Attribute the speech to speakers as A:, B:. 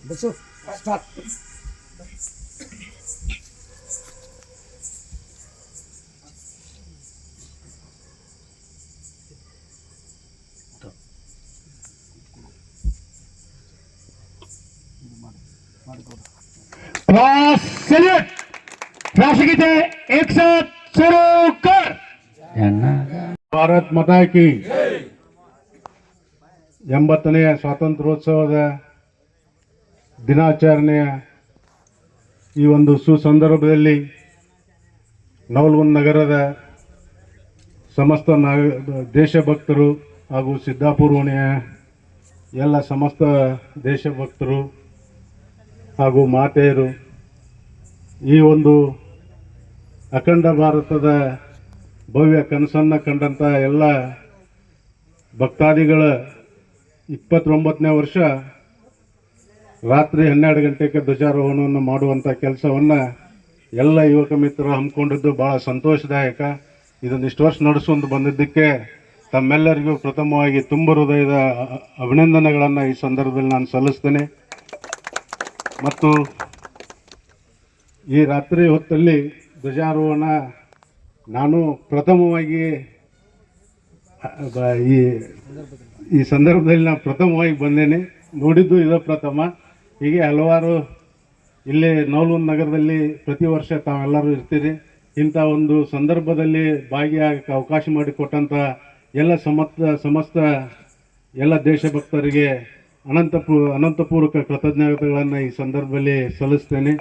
A: Bus start.
B: Salute राष्ट्रगीते एक साथ शुरू कर.
C: ಭಾರತ್ ಮಾತಾ ಕಿ 80ನೇ ಸ್ವಾತಂತ್ರ್ಯೋತ್ಸವದ ದಿನಾಚರಣೆಯ ಈ ಒಂದು ಸುಸಂದರ್ಭದಲ್ಲಿ ನವಲಗುಂದ ನಗರದ ಸಮಸ್ತ ದೇಶಭಕ್ತರು ಹಾಗೂ ಸಿದ್ದಾಪುರ ಓಣಿಯ ಎಲ್ಲ ಸಮಸ್ತ ದೇಶಭಕ್ತರು ಹಾಗೂ ಮಾತೆಯರು ಈ ಒಂದು ಅಖಂಡ ಭಾರತದ ಭವ್ಯ ಕನಸನ್ನು ಕಂಡಂಥ ಎಲ್ಲ ಭಕ್ತಾದಿಗಳ 29ನೇ ವರ್ಷ ರಾತ್ರಿ 12 ಗಂಟೆಗೆ ಧ್ವಜಾರೋಹಣವನ್ನು ಮಾಡುವಂಥ ಕೆಲಸವನ್ನು ಎಲ್ಲ ಯುವಕ ಮಿತ್ರರು ಹಮ್ಮಿಕೊಂಡಿದ್ದು ಭಾಳ ಸಂತೋಷದಾಯಕ. ಇದನ್ನು ಇಷ್ಟು ವರ್ಷ ನಡೆಸ್ಕೊಂಡು ಬಂದಿದ್ದಕ್ಕೆ ತಮ್ಮೆಲ್ಲರಿಗೂ ಪ್ರಥಮವಾಗಿ ತುಂಬ ಹೃದಯದ ಅಭಿನಂದನೆಗಳನ್ನು ಈ ಸಂದರ್ಭದಲ್ಲಿ ನಾನು ಸಲ್ಲಿಸ್ತೇನೆ. ಮತ್ತು ಈ ರಾತ್ರಿ ಹೊತ್ತಲ್ಲಿ ಧ್ವಜಾರೋಹಣ ನಾನು ಪ್ರಥಮವಾಗಿ ಈ ಸಂದರ್ಭದಲ್ಲಿ ನಾನು ಪ್ರಥಮವಾಗಿ ಬಂದೇನೆ, ನೋಡಿದ್ದು ಇದು ಪ್ರಥಮ. ಹೀಗೆ ಹಲವಾರು ಇಲ್ಲಿ ನವಲಗುಂದ ನಗರದಲ್ಲಿ ಪ್ರತಿ ವರ್ಷ ತಾವೆಲ್ಲರೂ ಇರ್ತೀರಿ. ಇಂಥ ಒಂದು ಸಂದರ್ಭದಲ್ಲಿ ಭಾಗಿಯಾಗಕ್ಕೆ ಅವಕಾಶ ಮಾಡಿಕೊಟ್ಟಂಥ ಎಲ್ಲ ಸಮಸ್ತ ಎಲ್ಲ ದೇಶಭಕ್ತರಿಗೆ ಅನಂತಪೂರ್ವಕ ಕೃತಜ್ಞತೆಗಳನ್ನು ಈ ಸಂದರ್ಭದಲ್ಲಿ ಸಲ್ಲಿಸ್ತೇನೆ.